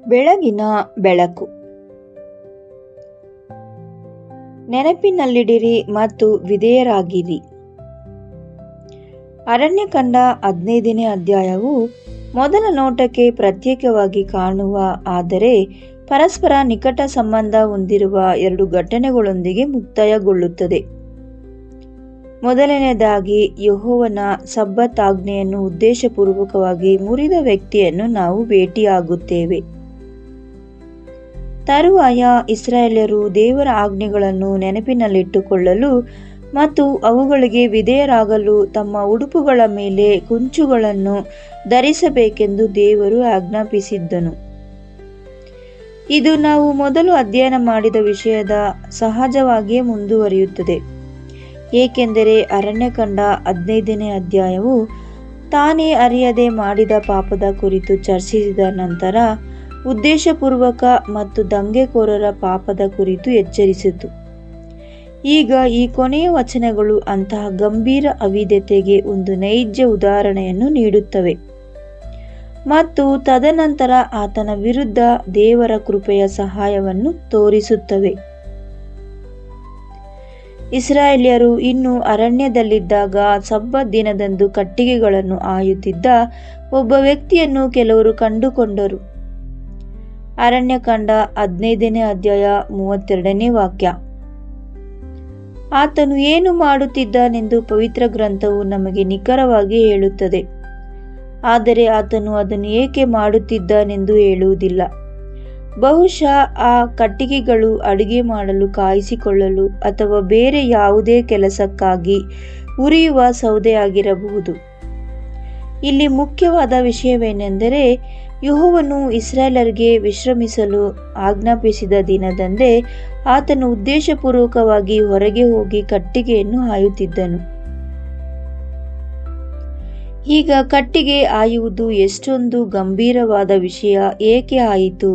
ಬೆಳಗಿನ ಬೆಳಕು. ನೆನಪಿನಲ್ಲಿಡಿರಿ ಮತ್ತು ವಿಧೇಯರಾಗಿರಿ. ಅರಣ್ಯಕಾಂಡ 15ನೇ ಅಧ್ಯಾಯವು ಮೊದಲ ನೋಟಕ್ಕೆ ಪ್ರತ್ಯೇಕವಾಗಿ ಕಾಣುವ ಆದರೆ ಪರಸ್ಪರ ನಿಕಟ ಸಂಬಂಧ ಹೊಂದಿರುವ ಎರಡು ಘಟನೆಗಳೊಂದಿಗೆ ಮುಕ್ತಾಯಗೊಳ್ಳುತ್ತದೆ. ಮೊದಲನೆಯದಾಗಿ, ಯೆಹೋವನ ಸಬ್ಬತ್ ಆಜ್ಞೆಯನ್ನು ಉದ್ದೇಶಪೂರ್ವಕವಾಗಿ ಮುರಿದ ವ್ಯಕ್ತಿಯನ್ನು ನಾವು ಭೇಟಿಯಾಗುತ್ತೇವೆ. ತರುವಾಯ ಇಸ್ರಾಯೇಲ್ಯರು ದೇವರ ಆಜ್ಞೆಗಳನ್ನು ನೆನಪಿನಲ್ಲಿಟ್ಟುಕೊಳ್ಳಲು ಮತ್ತು ಅವುಗಳಿಗೆ ವಿಧೇಯರಾಗಲು ತಮ್ಮ ಉಡುಪುಗಳ ಮೇಲೆ ಕುಂಚುಗಳನ್ನು ಧರಿಸಬೇಕೆಂದು ದೇವರು ಆಜ್ಞಾಪಿಸಿದ್ದನು. ಇದು ನಾವು ಮೊದಲು ಅಧ್ಯಯನ ಮಾಡಿದ ವಿಷಯದ ಸಹಜವಾಗಿಯೇ ಮುಂದುವರಿಯುತ್ತದೆ, ಏಕೆಂದರೆ ಅರಣ್ಯಕಾಂಡ 15ನೇ ಅಧ್ಯಾಯವು ತಾನೇ ಅರಿಯದೆ ಮಾಡಿದ ಪಾಪದ ಕುರಿತು ಚರ್ಚಿಸಿದ ನಂತರ ಉದ್ದೇಶಪೂರ್ವಕ ಮತ್ತು ದಂಗೆಕೋರರ ಪಾಪದ ಕುರಿತು ಎಚ್ಚರಿಸಿತು. ಈಗ ಈ ಕೊನೆಯ ವಚನಗಳು ಅಂತಹ ಗಂಭೀರ ಅವಿಧೇಯತೆಗೆ ಒಂದು ನೈಜ ಉದಾಹರಣೆಯನ್ನು ನೀಡುತ್ತವೆ ಮತ್ತು ತದನಂತರ ಆತನ ವಿರುದ್ಧ ದೇವರ ಕೃಪೆಯ ಸಹಾಯವನ್ನು ತೋರಿಸುತ್ತವೆ. ಇಸ್ರಾಯೇಲ್ಯರು ಇನ್ನೂ ಅರಣ್ಯದಲ್ಲಿದ್ದಾಗ ಸಬ್ಬತ್ ದಿನದಂದು ಕಟ್ಟಿಗೆಗಳನ್ನು ಆಯುತ್ತಿದ್ದ ಒಬ್ಬ ವ್ಯಕ್ತಿಯನ್ನು ಕೆಲವರು ಕಂಡುಕೊಂಡರು. ಅರಣ್ಯಕಾಂಡ 15ನೇ ಅಧ್ಯಾಯ 32ನೇ ವಾಕ್ಯ. ಆತನು ಏನು ಮಾಡುತ್ತಿದ್ದಾನೆಂದು ಪವಿತ್ರ ಗ್ರಂಥವು ನಮಗೆ ನಿಖರವಾಗಿ ಹೇಳುತ್ತದೆ, ಆದರೆ ಆತನು ಅದನ್ನು ಏಕೆ ಮಾಡುತ್ತಿದ್ದಾನೆಂದು ಹೇಳುವುದಿಲ್ಲ. ಬಹುಶಃ ಆ ಕಟ್ಟಿಗೆಗಳು ಅಡುಗೆ ಮಾಡಲು, ಕಾಯಿಸಿಕೊಳ್ಳಲು ಅಥವಾ ಬೇರೆ ಯಾವುದೇ ಕೆಲಸಕ್ಕಾಗಿ ಉರಿಯುವ ಸೌದೆಯಾಗಿರಬಹುದು. ಇಲ್ಲಿ ಮುಖ್ಯವಾದ ವಿಷಯವೇನೆಂದರೆ, ಯೆಹೋವನು ಇಸ್ರಾಯೇಲ್ಯರಿಗೆ ವಿಶ್ರಮಿಸಲು ಆಜ್ಞಾಪಿಸಿದ ದಿನದಂದೇ ಆತನು ಉದ್ದೇಶಪೂರ್ವಕವಾಗಿ ಹೊರಗೆ ಹೋಗಿ ಕಟ್ಟಿಗೆಯನ್ನು ಆಯುತ್ತಿದ್ದನು. ಈಗ ಕಟ್ಟಿಗೆ ಆಯುವುದು ಎಷ್ಟೊಂದು ಗಂಭೀರವಾದ ವಿಷಯ ಏಕೆ ಆಯಿತು?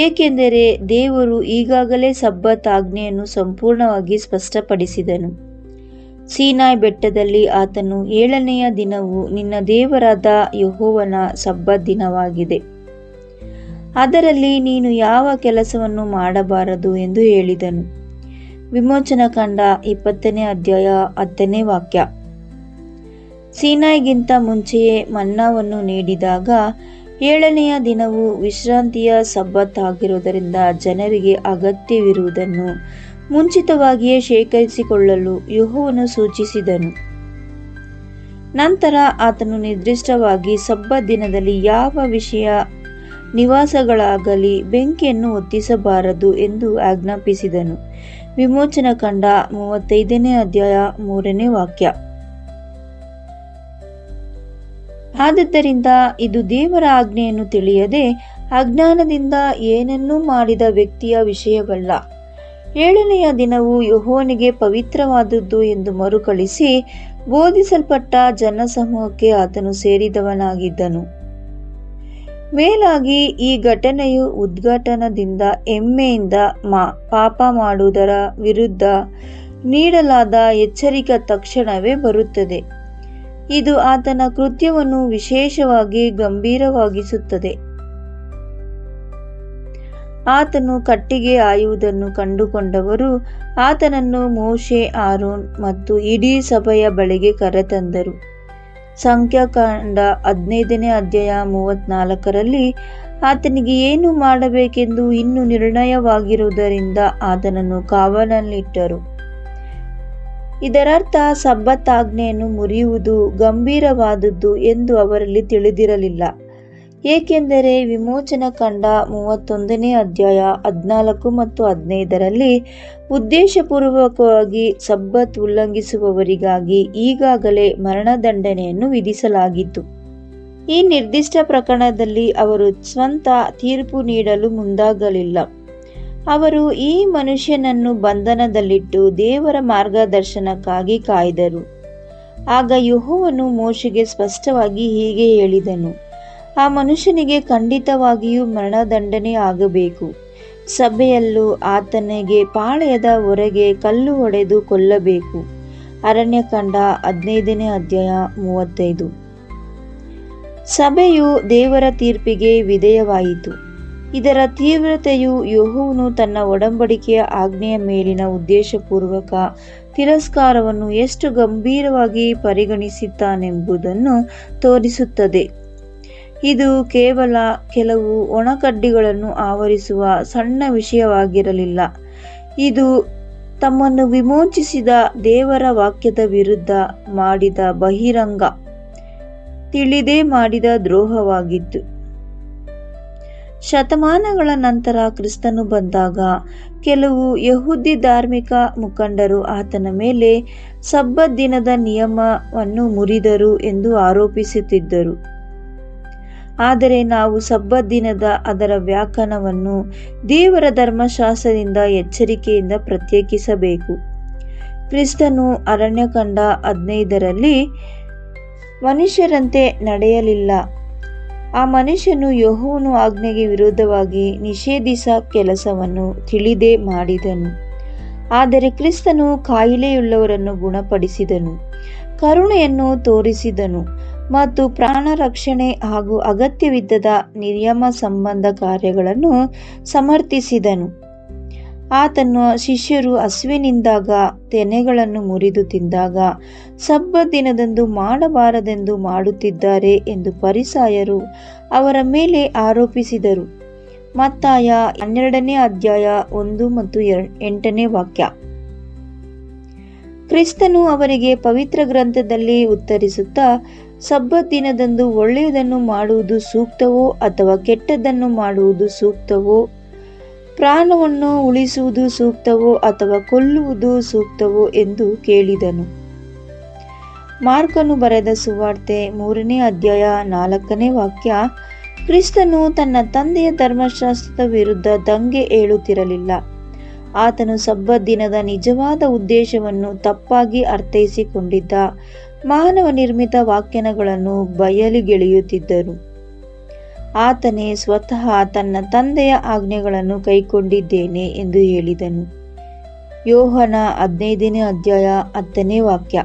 ಏಕೆಂದರೆ ದೇವರು ಈಗಾಗಲೇ ಸಬ್ಬತ್ ಆಜ್ಞೆಯನ್ನು ಸಂಪೂರ್ಣವಾಗಿ ಸ್ಪಷ್ಟಪಡಿಸಿದನು. ಸೀನಾಯಿ ಬೆಟ್ಟದಲ್ಲಿ ಆತನು 7ನೆಯ ದಿನವು ನಿನ್ನ ದೇವರಾದ ಯೆಹೋವನ ಸಬ್ಬತ್ ದಿನವಾಗಿದೆ, ಅದರಲ್ಲಿ ನೀನು ಯಾವ ಕೆಲಸವನ್ನು ಮಾಡಬಾರದು ಎಂದು ಹೇಳಿದನು. ವಿಮೋಚನಕಾಂಡ 20ನೇ ಅಧ್ಯಾಯ 10ನೇ ವಾಕ್ಯ. ಸೀನಾಯಿಗಿಂತ ಮುಂಚೆಯೇ ಮನ್ನಾವನ್ನು ನೀಡಿದಾಗ 7ನೆಯ ದಿನವು ವಿಶ್ರಾಂತಿಯ ಸಬ್ಬತ್ ಆಗಿರುವುದರಿಂದ ಜನರಿಗೆ ಅಗತ್ಯವಿರುವುದನ್ನು ಮುಂಚಿತವಾಗಿಯೇ ಶೇಖರಿಸಿಕೊಳ್ಳಲು ಯೆಹೋವನು ಸೂಚಿಸಿದನು. ನಂತರ ಆತನು ನಿರ್ದಿಷ್ಟವಾಗಿ ಸಬ್ಬತ್ ದಿನದಲ್ಲಿ ಯಾವ ವಿಷಯ ನಿವಾಸಗಳಾಗಲಿ ಬೆಂಕಿಯನ್ನು ಹೊತ್ತಿಸಬಾರದು ಎಂದು ಆಜ್ಞಾಪಿಸಿದನು. ವಿಮೋಚನಕಾಂಡ 35ನೇ ಅಧ್ಯಾಯ 3ನೇ ವಾಕ್ಯ. ಆದುದರಿಂದ ಇದು ದೇವರ ಆಜ್ಞೆಯನ್ನು ತಿಳಿಯದೆ ಅಜ್ಞಾನದಿಂದ ಏನನ್ನೂ ಮಾಡಿದ ವ್ಯಕ್ತಿಯ ವಿಷಯವಲ್ಲ. 7ನೆಯ ದಿನವು ಯೆಹೋವನಿಗೆ ಪವಿತ್ರವಾದದ್ದು ಎಂದು ಮರುಕಳಿಸಿ ಬೋಧಿಸಲ್ಪಟ್ಟ ಜನಸಮೂಹಕ್ಕೆ ಆತನು ಸೇರಿದವನಾಗಿದ್ದನು. ಮೇಲಾಗಿ ಈ ಘಟನೆಯು ಉದ್ಘಾಟನದಿಂದ ಹೆಮ್ಮೆಯಿಂದ ಪಾಪ ಮಾಡುವುದರ ವಿರುದ್ಧ ನೀಡಲಾದ ಎಚ್ಚರಿಕೆ ತಕ್ಷಣವೇ ಬರುತ್ತದೆ. ಇದು ಆತನ ಕೃತ್ಯವನ್ನು ವಿಶೇಷವಾಗಿ ಗಂಭೀರವಾಗಿಸುತ್ತದೆ. ಆತನು ಕಟ್ಟಿಗೆ ಆಯುವುದನ್ನು ಕಂಡುಕೊಂಡವರು ಆತನನ್ನು ಮೋಶೆ, ಆರೋನ್ ಮತ್ತು ಇಡೀ ಸಭೆಯ ಬಳಿಗೆ ಕರೆತಂದರು. ಸಂಖ್ಯಾಕಾಂಡ 15ನೇ ಅಧ್ಯಾಯ 34ರಲ್ಲಿ ಆತನಿಗೆ ಏನು ಮಾಡಬೇಕೆಂದು ಇನ್ನೂ ನಿರ್ಣಯವಾಗಿರುವುದರಿಂದ ಆತನನ್ನು ಕಾವಲಿನಲ್ಲಿಟ್ಟರು. ಇದರರ್ಥ ಸಬ್ಬತ್ ಆಜ್ಞೆಯನ್ನು ಮುರಿಯುವುದು ಗಂಭೀರವಾದದ್ದು ಎಂದು ಅವರಲ್ಲಿ ತಿಳಿದಿರಲಿಲ್ಲ, ಏಕೆಂದರೆ ವಿಮೋಚನಕಾಂಡ 31ನೇ ಅಧ್ಯಾಯ 14 ಮತ್ತು 15ರಲ್ಲಿ ಉದ್ದೇಶಪೂರ್ವಕವಾಗಿ ಸಬ್ಬತ್ ಉಲ್ಲಂಘಿಸುವವರಿಗಾಗಿ ಈಗಾಗಲೇ ಮರಣದಂಡನೆಯನ್ನು ವಿಧಿಸಲಾಗಿತ್ತು. ಈ ನಿರ್ದಿಷ್ಟ ಪ್ರಕರಣದಲ್ಲಿ ಅವರು ಸ್ವಂತ ತೀರ್ಪು ನೀಡಲು ಮುಂದಾಗಲಿಲ್ಲ. ಅವರು ಈ ಮನುಷ್ಯನನ್ನು ಬಂಧನದಲ್ಲಿಟ್ಟು ದೇವರ ಮಾರ್ಗದರ್ಶನಕ್ಕಾಗಿ ಕಾಯ್ದರು. ಆಗ ಯೆಹೋವನು ಮೋಶೆಗೆ ಸ್ಪಷ್ಟವಾಗಿ ಹೀಗೆ ಹೇಳಿದನು, ಆ ಮನುಷ್ಯನಿಗೆ ಖಂಡಿತವಾಗಿಯೂ ಮರಣದಂಡನೆ ಆಗಬೇಕು. ಸಭೆಯಲ್ಲೂ ಆತನಿಗೆ ಪಾಳೆಯದ ಹೊರಗೆ ಕಲ್ಲು ಹೊಡೆದು ಕೊಲ್ಲಬೇಕು. ಅರಣ್ಯಕಾಂಡ 15ನೇ ಅಧ್ಯಾಯ 35. ಸಭೆಯು ದೇವರ ತೀರ್ಪಿಗೆ ವಿಧೇಯವಾಯಿತು. ಇದರ ತೀವ್ರತೆಯು ಯೆಹೋವನು ತನ್ನ ಒಡಂಬಡಿಕೆಯ ಆಜ್ಞೆಯ ಮೇಲಿನ ಉದ್ದೇಶಪೂರ್ವಕ ತಿರಸ್ಕಾರವನ್ನು ಎಷ್ಟು ಗಂಭೀರವಾಗಿ ಪರಿಗಣಿಸುತ್ತಾನೆಂಬುದನ್ನು ತೋರಿಸುತ್ತದೆ. ಇದು ಕೇವಲ ಕೆಲವು ಒಣಕಡ್ಡಿಗಳನ್ನು ಆವರಿಸುವ ಸಣ್ಣ ವಿಷಯವಾಗಿರಲಿಲ್ಲ. ಇದು ತಮ್ಮನ್ನು ವಿಮೋಚಿಸಿದ ದೇವರ ವಾಕ್ಯದ ವಿರುದ್ಧ ಮಾಡಿದ ಬಹಿರಂಗ, ತಿಳಿದೇ ಮಾಡಿದ ದ್ರೋಹವಾಗಿತ್ತು. ಶತಮಾನಗಳ ನಂತರ ಕ್ರಿಸ್ತನು ಬಂದಾಗ ಕೆಲವು ಯಹೂದಿ ಧಾರ್ಮಿಕ ಮುಖಂಡರು ಆತನ ಮೇಲೆ ಸಬ್ಬತ್ ದಿನದ ನಿಯಮವನ್ನು ಮುರಿದರು ಎಂದು ಆರೋಪಿಸುತ್ತಿದ್ದರು. ಆದರೆ ನಾವು ಸಬ್ಬತ್ ದಿನದ ಅದರ ವ್ಯಾಖ್ಯಾನವನ್ನು ದೇವರ ಧರ್ಮಶಾಸ್ತ್ರದಿಂದ ಎಚ್ಚರಿಕೆಯಿಂದ ಪ್ರತ್ಯೇಕಿಸಬೇಕು. ಕ್ರಿಸ್ತನು ಅರಣ್ಯಕಾಂಡ 15ರಲ್ಲಿ ಮನುಷ್ಯರಂತೆ ನಡೆಯಲಿಲ್ಲ. ಆ ಮನುಷ್ಯನು ಯೆಹೋವನ ಆಜ್ಞೆಗೆ ವಿರೋಧವಾಗಿ ನಿಷೇಧಿಸ ಕೆಲಸವನ್ನು ತಿಳಿದೇ ಮಾಡಿದನು. ಆದರೆ ಕ್ರಿಸ್ತನು ಕಾಯಿಲೆಯುಳ್ಳವರನ್ನು ಗುಣಪಡಿಸಿದನು, ಕರುಣೆಯನ್ನು ತೋರಿಸಿದನು ಮತ್ತು ಪ್ರಾಣ ರಕ್ಷಣೆ ಹಾಗೂ ಅಗತ್ಯವಿದ್ದದ ನಿಯಮ ಸಂಬಂಧ ಕಾರ್ಯಗಳನ್ನು ಸಮರ್ಥಿಸಿದನು. ಆತನ ಶಿಷ್ಯರು ಹಸಿವಿನಿಂದಾಗ ತೆನೆಗಳನ್ನು ಮುರಿದು ತಿಂದಾಗ ಸಬ್ಬತ್ ದಿನದಂದು ಮಾಡಬಾರದೆಂದು ಮಾಡುತ್ತಿದ್ದಾರೆ ಎಂದು ಫರಿಸಾಯರು ಅವರ ಮೇಲೆ ಆರೋಪಿಸಿದರು. ಮತ್ತಾಯ 12ನೇ ಅಧ್ಯಾಯ 1 ಮತ್ತು 8ನೇ ವಾಕ್ಯ. ಕ್ರಿಸ್ತನು ಅವರಿಗೆ ಪವಿತ್ರ ಗ್ರಂಥದಲ್ಲಿ ಉತ್ತರಿಸುತ್ತಾ, ಸಬ್ಬತ್ ದಿನದಂದು ಒಳ್ಳೆಯದನ್ನು ಮಾಡುವುದು ಸೂಕ್ತವೋ ಅಥವಾ ಕೆಟ್ಟದ್ದನ್ನು ಮಾಡುವುದು ಸೂಕ್ತವೋ, ಪ್ರಾಣವನ್ನು ಉಳಿಸುವುದು ಸೂಕ್ತವೋ ಅಥವಾ ಕೊಲ್ಲುವುದು ಸೂಕ್ತವೋ ಎಂದು ಕೇಳಿದನು. ಮಾರ್ಕನು ಬರೆದ ಸುವಾರ್ತೆ 3ನೇ ಅಧ್ಯಾಯ 4ನೇ ವಾಕ್ಯ. ಕ್ರಿಸ್ತನು ತನ್ನ ತಂದೆಯ ಧರ್ಮಶಾಸ್ತ್ರದ ವಿರುದ್ಧ ದಂಗೆ ಏಳುತ್ತಿರಲಿಲ್ಲ. ಆತನು ಸಬ್ಬತ್ ದಿನದ ನಿಜವಾದ ಉದ್ದೇಶವನ್ನು ತಪ್ಪಾಗಿ ಅರ್ಥೈಸಿಕೊಂಡಿದ್ದ ಮಾನವ ನಿರ್ಮಿತ ವಾಕ್ಯಗಳನ್ನು ಬಯಲಿಗೆಳೆಯುತ್ತಿದ್ದರು. ಆತನೇ ಸ್ವತಃ ತನ್ನ ತಂದೆಯ ಆಜ್ಞೆಗಳನ್ನು ಕೈಕೊಂಡಿದ್ದೇನೆ ಎಂದು ಹೇಳಿದನು. ಯೋಹನ 15ನೇ ಅಧ್ಯಾಯ 10ನೇ ವಾಕ್ಯ.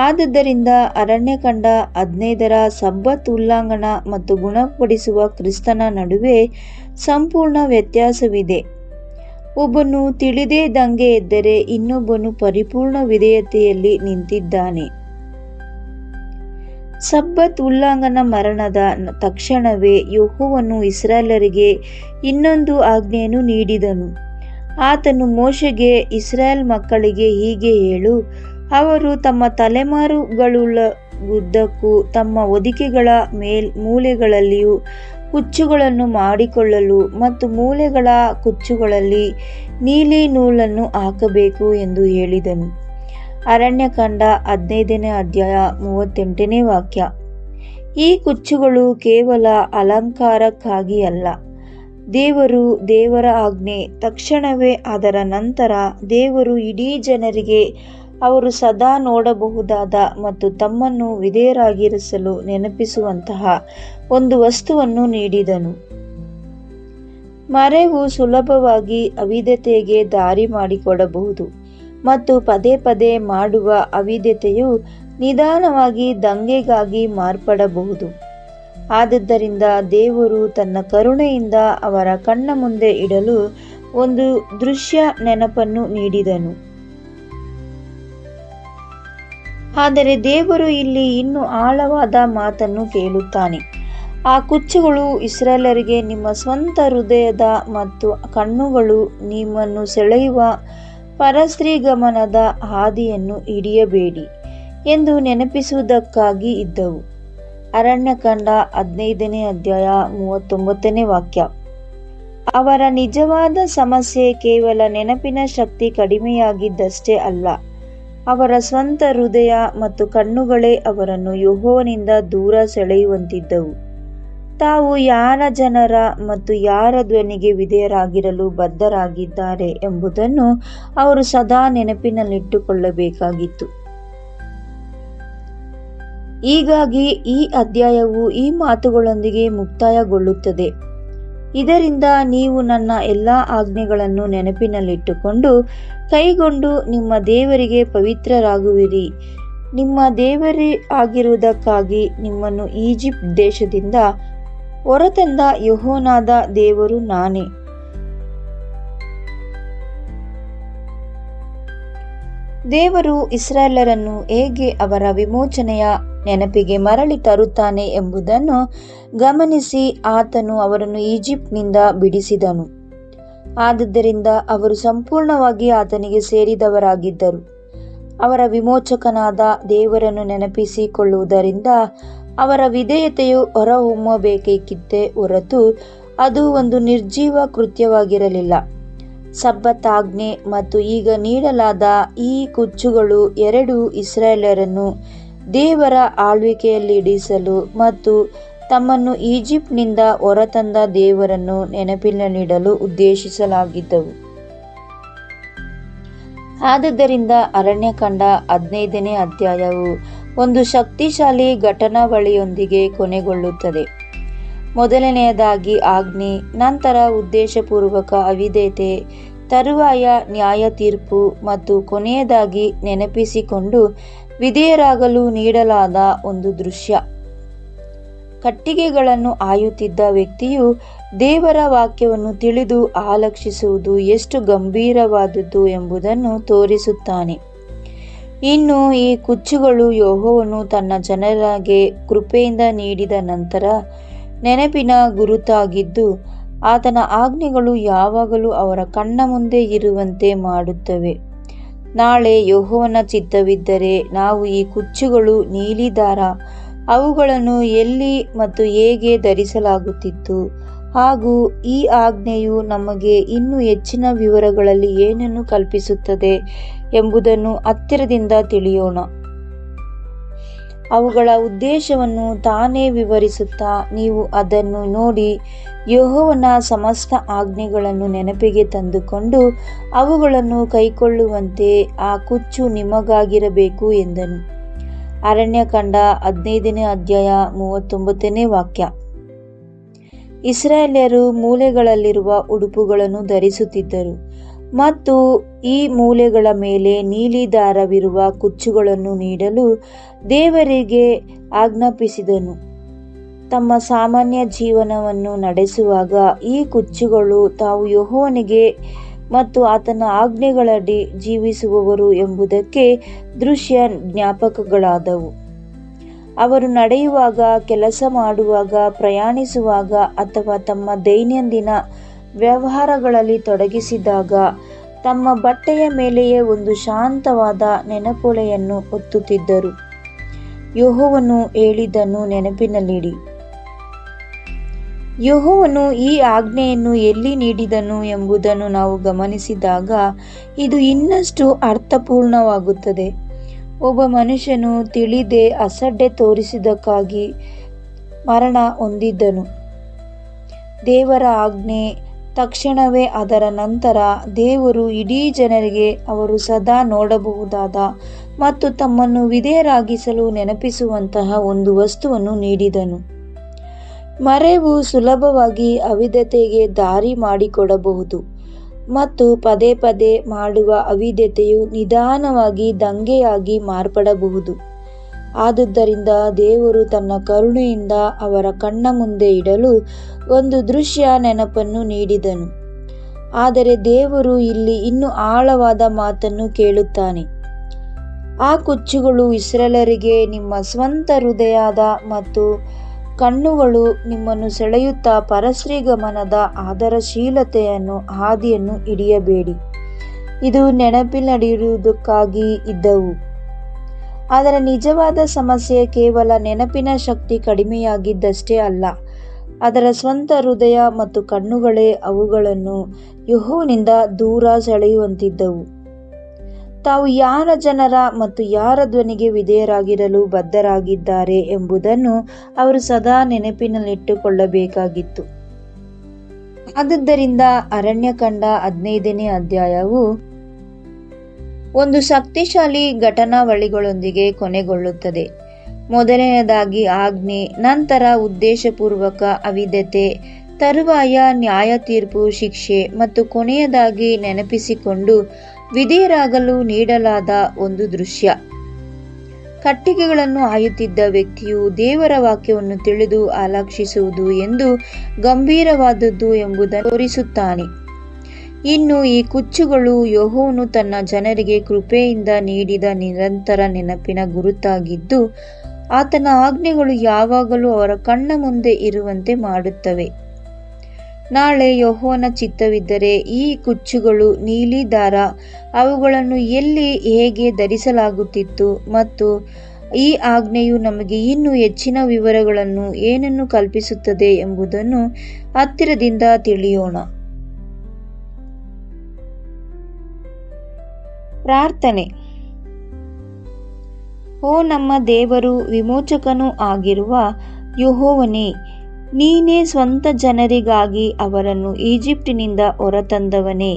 ಆದುದರಿಂದ ಅರಣ್ಯಕಾಂಡ 15ರ ಸಬ್ಬತ್ ಉಲ್ಲಂಘನ ಮತ್ತು ಗುಣಪಡಿಸುವ ಕ್ರಿಸ್ತನ ನಡುವೆ ಸಂಪೂರ್ಣ ವ್ಯತ್ಯಾಸವಿದೆ. ಒಬ್ಬನು ತಿಳಿದೇ ದಂಗೆ ಎದ್ದರೆ ಇನ್ನೊಬ್ಬನು ಪರಿಪೂರ್ಣ ವಿಧೇಯತೆಯಲ್ಲಿ ನಿಂತಿದ್ದಾನೆ. ಸಬ್ಬತ್ ಉಲ್ಲಂಘನ ಮರಣದ ತಕ್ಷಣವೇ ಯೆಹೋವನು ಇಸ್ರಾಯೇಲರಿಗೆ ಇನ್ನೊಂದು ಆಜ್ಞೆಯನ್ನು ನೀಡಿದನು. ಆತನು ಮೋಶೆಗೆ, ಇಸ್ರಾಯೇಲ್ ಮಕ್ಕಳಿಗೆ ಹೀಗೆ ಹೇಳು, ಅವರು ತಮ್ಮ ತಲೆಮಾರುಗಳುದ್ದಕ್ಕೂ ತಮ್ಮ ಹೊದಿಕೆಗಳ ಮೂಲೆಗಳಲ್ಲಿಯೂ ಕುಚ್ಚುಗಳನ್ನು ಮಾಡಿಕೊಳ್ಳಲು ಮತ್ತು ಮೂಲೆಗಳ ಕುಚ್ಚುಗಳಲ್ಲಿ ನೀಲಿ ನೂಲನ್ನು ಹಾಕಬೇಕು ಎಂದು ಹೇಳಿದನು. ಅರಣ್ಯಕಾಂಡ 15ನೇ ಅಧ್ಯಾಯ 38ನೇ ವಾಕ್ಯ. ಈ ಕುಚ್ಚುಗಳು ಕೇವಲ ಅಲಂಕಾರಕ್ಕಾಗಿ ಅಲ್ಲ. ದೇವರ ಆಜ್ಞೆ ತಕ್ಷಣವೇ ಅದರ ನಂತರ ದೇವರು ಇಡೀ ಜನರಿಗೆ ಅವರು ಸದಾ ನೋಡಬಹುದಾದ ಮತ್ತು ತಮ್ಮನ್ನು ವಿಧೇಯರಾಗಿರಿಸಲು ನೆನಪಿಸುವಂತಹ ಒಂದು ವಸ್ತುವನ್ನು ನೀಡಿದನು. ಮರೆವು ಸುಲಭವಾಗಿ ಅವಿಧೇಯತೆಗೆ ದಾರಿ ಮಾಡಿಕೊಡಬಹುದು ಮತ್ತು ಪದೇ ಪದೇ ಮಾಡುವ ಅವಿಧೇಯತೆಯು ನಿಧಾನವಾಗಿ ದಂಗೆಗಾಗಿ ಮಾರ್ಪಡಬಹುದು. ಆದುದರಿಂದ ದೇವರು ತನ್ನ ಕರುಣೆಯಿಂದ ಅವರ ಕಣ್ಣ ಮುಂದೆ ಇಡಲು ಒಂದು ದೃಶ್ಯ ನೆನಪನ್ನು ನೀಡಿದನು. ಆದರೆ ದೇವರು ಇಲ್ಲಿ ಇನ್ನೂ ಆಳವಾದ ಮಾತನ್ನು ಕೇಳುತ್ತಾನೆ. ಆ ಕುಚ್ಚುಗಳು ಇಸ್ರಾಯೇಲರಿಗೆ, ನಿಮ್ಮ ಸ್ವಂತ ಹೃದಯದ ಮತ್ತು ಕಣ್ಣುಗಳು ನಿಮ್ಮನ್ನು ಸೆಳೆಯುವ ಪರಸ್ತ್ರೀಗಮನದ ಹಾದಿಯನ್ನು ಹಿಡಿಯಬೇಡಿ ಎಂದು ನೆನಪಿಸುವುದಕ್ಕಾಗಿ ಇದ್ದವು. ಅರಣ್ಯಕಾಂಡ 15ನೇ ಅಧ್ಯಾಯ 39ನೇ ವಾಕ್ಯ. ಅವರ ನಿಜವಾದ ಸಮಸ್ಯೆ ಕೇವಲ ನೆನಪಿನ ಶಕ್ತಿ ಕಡಿಮೆಯಾಗಿದ್ದಷ್ಟೇ ಅಲ್ಲ, ಅವರ ಸ್ವಂತ ಹೃದಯ ಮತ್ತು ಕಣ್ಣುಗಳೇ ಅವರನ್ನು ಯೆಹೋವನಿಂದ ದೂರ ಸೆಳೆಯುವಂತಿದ್ದವು. ತಾವು ಯಾರ ಜನರ ಮತ್ತು ಯಾರ ಧ್ವನಿಗೆ ವಿಧೇಯರಾಗಿರಲು ಬದ್ಧರಾಗಿದ್ದಾರೆ ಎಂಬುದನ್ನು ಅವರು ಸದಾ ನೆನಪಿನಲ್ಲಿಟ್ಟುಕೊಳ್ಳಬೇಕಾಗಿತ್ತು. ಹೀಗಾಗಿ ಈ ಅಧ್ಯಾಯವು ಈ ಮಾತುಗಳೊಂದಿಗೆ ಮುಕ್ತಾಯಗೊಳ್ಳುತ್ತದೆ. ಇದರಿಂದ ನೀವು ನನ್ನ ಎಲ್ಲಾ ಆಜ್ಞೆಗಳನ್ನು ನೆನಪಿನಲ್ಲಿಟ್ಟುಕೊಂಡು ಕೈಗೊಂಡು ನಿಮ್ಮ ದೇವರಿಗೆ ಪವಿತ್ರರಾಗುವಿರಿ. ನಿಮ್ಮ ದೇವರೇ ಆಗಿರುವುದಕ್ಕಾಗಿ ನಿಮ್ಮನ್ನು ಈಜಿಪ್ಟ್ ದೇಶದಿಂದ ಹೊರತಂದ ಯೆಹೋವನಾದ ದೇವರು ನಾನೇ. ದೇವರು ಇಸ್ರಾಯೇಲರನ್ನು ಹೇಗೆ ಅವರ ವಿಮೋಚನೆಯ ನೆನಪಿಗೆ ಮರಳಿ ತರುತ್ತಾನೆ ಎಂಬುದನ್ನು ಗಮನಿಸಿ ಆತನು ಅವರನ್ನು ಈಜಿಪ್ಟ್ನಿಂದ ಬಿಡಿಸಿದನು. ಆದುದರಿಂದ ಅವರು ಸಂಪೂರ್ಣವಾಗಿ ಆತನಿಗೆ ಸೇರಿದವರಾಗಿದ್ದರು. ಅವರ ವಿಮೋಚಕನಾದ ದೇವರನ್ನು ನೆನಪಿಸಿಕೊಳ್ಳುವುದರಿಂದ ಅವರ ವಿಧೇಯತೆಯು ಹೊರಹೊಮ್ಮಬೇಕಿತ್ತೇ ಹೊರತು ಅದು ಒಂದು ನಿರ್ಜೀವ ಕೃತ್ಯವಾಗಿರಲಿಲ್ಲ. ಸಬ್ಬತ್ ಆಜ್ಞೆ ಮತ್ತು ಈಗ ನೀಡಲಾದ ಈ ಕುಚ್ಚುಗಳು ಎರಡೂ ಇಸ್ರಾಯೇಲರನ್ನು ದೇವರ ಆಳ್ವಿಕೆಯಲ್ಲಿಡಿಸಲು ಮತ್ತು ತಮ್ಮನ್ನು ಈಜಿಪ್ಟ್ನಿಂದ ಹೊರತಂದ ದೇವರನ್ನು ನೆನಪಿನಲ್ಲಿಡಲು ಉದ್ದೇಶಿಸಲಾಗಿದ್ದವು. ಆದುದರಿಂದ ಅರಣ್ಯಕಾಂಡ 15ನೇ ಅಧ್ಯಾಯವು ಒಂದು ಶಕ್ತಿಶಾಲಿ ಘಟನಾವಳಿಯೊಂದಿಗೆ ಕೊನೆಗೊಳ್ಳುತ್ತದೆ. ಮೊದಲನೆಯದಾಗಿ ಆಜ್ಞೆ, ನಂತರ ಉದ್ದೇಶಪೂರ್ವಕ ಅವಿಧೇಯತೆ, ತರುವಾಯ ನ್ಯಾಯ ತೀರ್ಪು ಮತ್ತು ಕೊನೆಯದಾಗಿ ನೆನಪಿಸಿಕೊಂಡು ವಿಧೇಯರಾಗಲು ನೀಡಲಾದ ಒಂದು ದೃಶ್ಯ. ಕಟ್ಟಿಗೆಗಳನ್ನು ಆಯುತ್ತಿದ್ದ ವ್ಯಕ್ತಿಯು ದೇವರ ವಾಕ್ಯವನ್ನು ತಿಳಿದು ಆಲಕ್ಷಿಸುವುದು ಎಷ್ಟು ಗಂಭೀರವಾದುದು ಎಂಬುದನ್ನು ತೋರಿಸುತ್ತಾನೆ. ಇನ್ನು ಈ ಕುಚ್ಚುಗಳು ಯೆಹೋವನು ತನ್ನ ಜನರಿಗೆ ಕೃಪೆಯಿಂದ ನೀಡಿದ ನಂತರ ನೆನಪಿನ ಗುರುತಾಗಿದ್ದು ಆತನ ಆಜ್ಞೆಗಳು ಯಾವಾಗಲೂ ಅವರ ಕಣ್ಣ ಮುಂದೆ ಇರುವಂತೆ ಮಾಡುತ್ತವೆ. ನಾಳೆ ಯೆಹೋವನ ಚಿತ್ತವಿದ್ದರೆ ನಾವು ಈ ಕುಚ್ಚುಗಳು, ನೀಲಿ ದಾರ, ಅವುಗಳನ್ನು ಎಲ್ಲಿ ಮತ್ತು ಹೇಗೆ ಧರಿಸಲಾಗುತ್ತಿತ್ತು ಹಾಗೂ ಈ ಆಜ್ಞೆಯು ನಮಗೆ ಇನ್ನೂ ಹೆಚ್ಚಿನ ವಿವರಗಳಲ್ಲಿ ಏನನ್ನು ಕಲ್ಪಿಸುತ್ತದೆ ಎಂಬುದನ್ನು ಹತ್ತಿರದಿಂದ ತಿಳಿಯೋಣ. ಅವುಗಳ ಉದ್ದೇಶವನ್ನು ತಾನೇ ವಿವರಿಸುತ್ತಾ ನೀವು ಅದನ್ನು ನೋಡಿ ಯೆಹೋವನ ಸಮಸ್ತ ಆಜ್ಞೆಗಳನ್ನು ನೆನಪಿಗೆ ತಂದುಕೊಂಡು ಅವುಗಳನ್ನು ಕೈಕೊಳ್ಳುವಂತೆ ಆ ಕುಚ್ಚು ನಿಮಗಾಗಿರಬೇಕು ಎಂದನು. ಅರಣ್ಯಕಾಂಡ 15ನೇ ಅಧ್ಯಾಯ 39ನೇ ವಾಕ್ಯ. ಇಸ್ರಾಯೇಲ್ಯರು ಮೂಲೆಗಳಲ್ಲಿರುವ ಉಡುಪುಗಳನ್ನು ಧರಿಸುತ್ತಿದ್ದರು ಮತ್ತು ಈ ಮೂಲೆಗಳ ಮೇಲೆ ನೀಲಿ ದಾರವಿರುವ ಕುಚ್ಚುಗಳನ್ನು ನೀಡಲು ದೇವರಿಗೆ ಆಜ್ಞಾಪಿಸಿದನು. ತಮ್ಮ ಸಾಮಾನ್ಯ ಜೀವನವನ್ನು ನಡೆಸುವಾಗ ಈ ಕುಚ್ಚುಗಳು ತಾವು ಯೆಹೋವನಿಗೆ ಮತ್ತು ಆತನ ಆಜ್ಞೆಗಳಡಿ ಜೀವಿಸುವವರು ಎಂಬುದಕ್ಕೆ ದೃಶ್ಯ ಜ್ಞಾಪಕಗಳಾದವು. ಅವರು ನಡೆಯುವಾಗ, ಕೆಲಸ ಮಾಡುವಾಗ, ಪ್ರಯಾಣಿಸುವಾಗ ಅಥವಾ ತಮ್ಮ ದೈನಂದಿನ ವ್ಯವಹಾರಗಳಲ್ಲಿ ತೊಡಗಿಸಿದಾಗ ತಮ್ಮ ಬಟ್ಟೆಯ ಮೇಲೆಯೇ ಒಂದು ಶಾಂತವಾದ ನೆನಪೊಳೆಯನ್ನು ಒತ್ತುತ್ತಿದ್ದರು. ಯೆಹೋವನು ಹೇಳಿದ್ದನ್ನು ನೆನಪಿನಲ್ಲಿಡಿ. ಯೆಹೋವನು ಈ ಆಜ್ಞೆಯನ್ನು ಎಲ್ಲಿ ನೀಡಿದನು ಎಂಬುದನ್ನು ನಾವು ಗಮನಿಸಿದಾಗ ಇದು ಇನ್ನಷ್ಟು ಅರ್ಥಪೂರ್ಣವಾಗುತ್ತದೆ. ಒಬ್ಬ ಮನುಷ್ಯನು ತಿಳಿದೇ ಅಸಡ್ಡೆ ತೋರಿಸಿದ್ದಕ್ಕಾಗಿ ಮರಣ ಹೊಂದಿದ್ದನು. ದೇವರ ಆಜ್ಞೆ ತಕ್ಷಣವೇ ಅದರ ನಂತರ ದೇವರು ಇಡೀ ಜನರಿಗೆ ಅವರು ಸದಾ ನೋಡಬಹುದಾದ ಮತ್ತು ತಮ್ಮನ್ನು ವಿಧೇಯರಾಗಿಸಲು ನೆನಪಿಸುವಂತಹ ಒಂದು ವಸ್ತುವನ್ನು ನೀಡಿದನು. ಮರೆವು ಸುಲಭವಾಗಿ ಅವಿಧೇಯತೆಗೆ ದಾರಿ ಮಾಡಿಕೊಡಬಹುದು ಮತ್ತು ಪದೇ ಪದೇ ಮಾಡುವ ಅವಿಧೇಯತೆಯು ನಿಧಾನವಾಗಿ ದಂಗೆಯಾಗಿ ಮಾರ್ಪಡಬಹುದು. ಆದುದರಿಂದ ದೇವರು ತನ್ನ ಕರುಣೆಯಿಂದ ಅವರ ಕಣ್ಣ ಮುಂದೆ ಇಡಲು ಒಂದು ದೃಶ್ಯ ನೆನಪನ್ನು ನೀಡಿದನು. ಆದರೆ ದೇವರು ಇಲ್ಲಿ ಇನ್ನೂ ಆಳವಾದ ಮಾತನ್ನು ಕೇಳುತ್ತಾನೆ. ಆ ಕುಚ್ಚುಗಳು ಇಸ್ರಾಯೇಲರಿಗೆ ನಿಮ್ಮ ಸ್ವಂತ ಹೃದಯದ ಮತ್ತು ಕಣ್ಣುಗಳು ನಿಮ್ಮನ್ನು ಸೆಳೆಯುತ್ತಾ ಪರಸ್ತ್ರೀ ಗಮನದ ಆದರಶೀಲತೆಯನ್ನು ಹಾದಿಯನ್ನು ಹಿಡಿಯಬೇಡಿ. ಇದು ನೆನಪಿನಲ್ಲಿಡುವುದಕ್ಕಾಗಿ ಇದ್ದವು. ಆದರೆ ನಿಜವಾದ ಸಮಸ್ಯೆ ಕೇವಲ ನೆನಪಿನ ಶಕ್ತಿ ಕಡಿಮೆಯಾಗಿದ್ದಷ್ಟೇ ಅಲ್ಲ, ಅದರ ಸ್ವಂತ ಹೃದಯ ಮತ್ತು ಕಣ್ಣುಗಳೇ ಅವುಗಳನ್ನು ಯೆಹೋವನಿಂದ ದೂರ ಸೆಳೆಯುವಂತಿದ್ದವು. ತಾವು ಯಾರ ಜನರ ಮತ್ತು ಯಾರ ಧ್ವನಿಗೆ ವಿಧೇಯರಾಗಿರಲು ಬದ್ಧರಾಗಿದ್ದಾರೆ ಎಂಬುದನ್ನು ಅವರು ಸದಾ ನೆನಪಿನಲ್ಲಿಟ್ಟುಕೊಳ್ಳಬೇಕಾಗಿತ್ತು. ಆದುದರಿಂದ ಅರಣ್ಯಕಾಂಡ 15ನೇ ಅಧ್ಯಾಯವು ಒಂದು ಶಕ್ತಿಶಾಲಿ ಘಟನಾವಳಿಗಳೊಂದಿಗೆ ಕೊನೆಗೊಳ್ಳುತ್ತದೆ. ಮೊದಲನೆಯದಾಗಿ ಆಜ್ಞೆ, ನಂತರ ಉದ್ದೇಶಪೂರ್ವಕ ಅವಿಧೇಯತೆ, ತರುವಾಯ ನ್ಯಾಯ ತೀರ್ಪು, ಶಿಕ್ಷೆ ಮತ್ತು ಕೊನೆಯದಾಗಿ ನೆನಪಿಸಿಕೊಂಡು ವಿಧೇಯರಾಗಲು ನೀಡಲಾದ ಒಂದು ದೃಶ್ಯ. ಕಟ್ಟಿಗೆಗಳನ್ನು ಆಯುತ್ತಿದ್ದ ವ್ಯಕ್ತಿಯು ದೇವರ ವಾಕ್ಯವನ್ನು ತಿಳಿದು ಅಲಕ್ಷಿಸುವುದು ಎಂದು ಗಂಭೀರವಾದದ್ದು ಎಂಬುದನ್ನು ತೋರಿಸುತ್ತಾನೆ. ಇನ್ನು ಈ ಕುಚ್ಚುಗಳು ಯೆಹೋವನು ತನ್ನ ಜನರಿಗೆ ಕೃಪೆಯಿಂದ ನೀಡಿದ ನಿರಂತರ ನೆನಪಿನ ಗುರುತಾಗಿದ್ದು, ಆತನ ಆಜ್ಞೆಗಳು ಯಾವಾಗಲೂ ಅವರ ಕಣ್ಣ ಮುಂದೆ ಇರುವಂತೆ ಮಾಡುತ್ತವೆ. ನಾಳೆ ಯೆಹೋವನ ಚಿತ್ತವಿದ್ದರೆ ಈ ಕುಚ್ಚುಗಳು ನೀಲಿ ದಾರ ಅವುಗಳನ್ನು ಎಲ್ಲಿ ಹೇಗೆ ಧರಿಸಲಾಗುತ್ತಿತ್ತು ಮತ್ತು ಈ ಆಜ್ಞೆಯು ನಮಗೆ ಇನ್ನೂ ಹೆಚ್ಚಿನ ವಿವರಗಳನ್ನು ಏನನ್ನು ಕಲ್ಪಿಸುತ್ತದೆ ಎಂಬುದನ್ನು ಹತ್ತಿರದಿಂದ ತಿಳಿಯೋಣ. ಪ್ರಾರ್ಥನೆ. ಓ ನಮ್ಮ ದೇವರು, ವಿಮೋಚಕನೂ ಆಗಿರುವ ಯೆಹೋವನೇ, ನೀನೇ ಸ್ವಂತ ಜನರಿಗಾಗಿ ಅವರನ್ನು ಈಜಿಪ್ಟಿನಿಂದ ಹೊರತಂದವನೇ.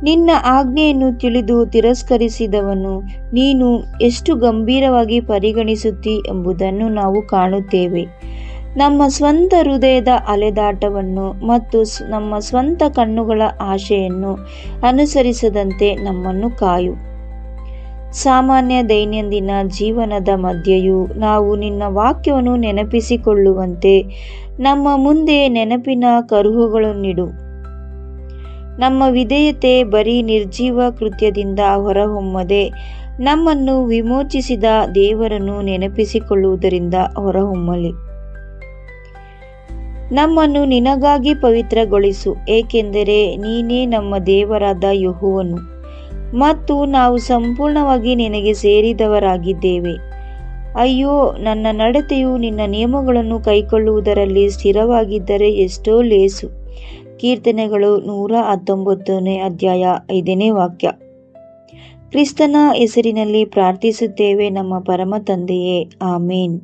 ನಿನ್ನ ಆಜ್ಞೆಯನ್ನು ತಿಳಿದು ತಿರಸ್ಕರಿಸಿದವನು ನೀನು ಎಷ್ಟು ಗಂಭೀರವಾಗಿ ಪರಿಗಣಿಸುತ್ತಿ ಎಂಬುದನ್ನು ನಾವು ಕಾಣುತ್ತೇವೆ. ನಮ್ಮ ಸ್ವಂತ ಹೃದಯದ ಅಲೆದಾಟವನ್ನು ಮತ್ತು ನಮ್ಮ ಸ್ವಂತ ಕಣ್ಣುಗಳ ಆಶೆಯನ್ನು ಅನುಸರಿಸದಂತೆ ನಮ್ಮನ್ನು ಕಾಯು. ಸಾಮಾನ್ಯ ದೈನಂದಿನ ಜೀವನದ ಮಧ್ಯೆಯೂ ನಾವು ನಿನ್ನ ವಾಕ್ಯವನ್ನು ನೆನಪಿಸಿಕೊಳ್ಳುವಂತೆ ನಮ್ಮ ಮುಂದೆ ನೆನಪಿನ ಕರುಹುಗಳನ್ನಿಡು. ನಮ್ಮ ವಿಧೇಯತೆ ಬರೀ ನಿರ್ಜೀವ ಕೃತ್ಯದಿಂದ ಹೊರಹೊಮ್ಮದೆ ನಮ್ಮನ್ನು ವಿಮೋಚಿಸಿದ ದೇವರನ್ನು ನೆನಪಿಸಿಕೊಳ್ಳುವುದರಿಂದ ಹೊರಹೊಮ್ಮಲಿ. ನಮ್ಮನ್ನು ನಿನಗಾಗಿ ಪವಿತ್ರಗೊಳಿಸು, ಏಕೆಂದರೆ ನೀನೇ ನಮ್ಮ ದೇವರಾದ ಯೆಹೋವನು ಮತ್ತು ನಾವು ಸಂಪೂರ್ಣವಾಗಿ ನಿನಗೆ ಸೇರಿದವರಾಗಿದ್ದೇವೆ. ಅಯ್ಯೋ, ನನ್ನ ನಡತೆಯು ನಿನ್ನ ನಿಯಮಗಳನ್ನು ಕೈಕೊಳ್ಳುವುದರಲ್ಲಿ ಸ್ಥಿರವಾಗಿದ್ದರೆ ಎಷ್ಟೋ ಲೇಸು. ಕೀರ್ತನೆಗಳು 119ನೇ ಅಧ್ಯಾಯ 5ನೇ ವಾಕ್ಯ. ಕ್ರಿಸ್ತನ ಹೆಸರಿನಲ್ಲಿ ಪ್ರಾರ್ಥಿಸುತ್ತೇವೆ ನಮ್ಮ ಪರಮ ತಂದೆಯೇ, ಆಮೇನ್.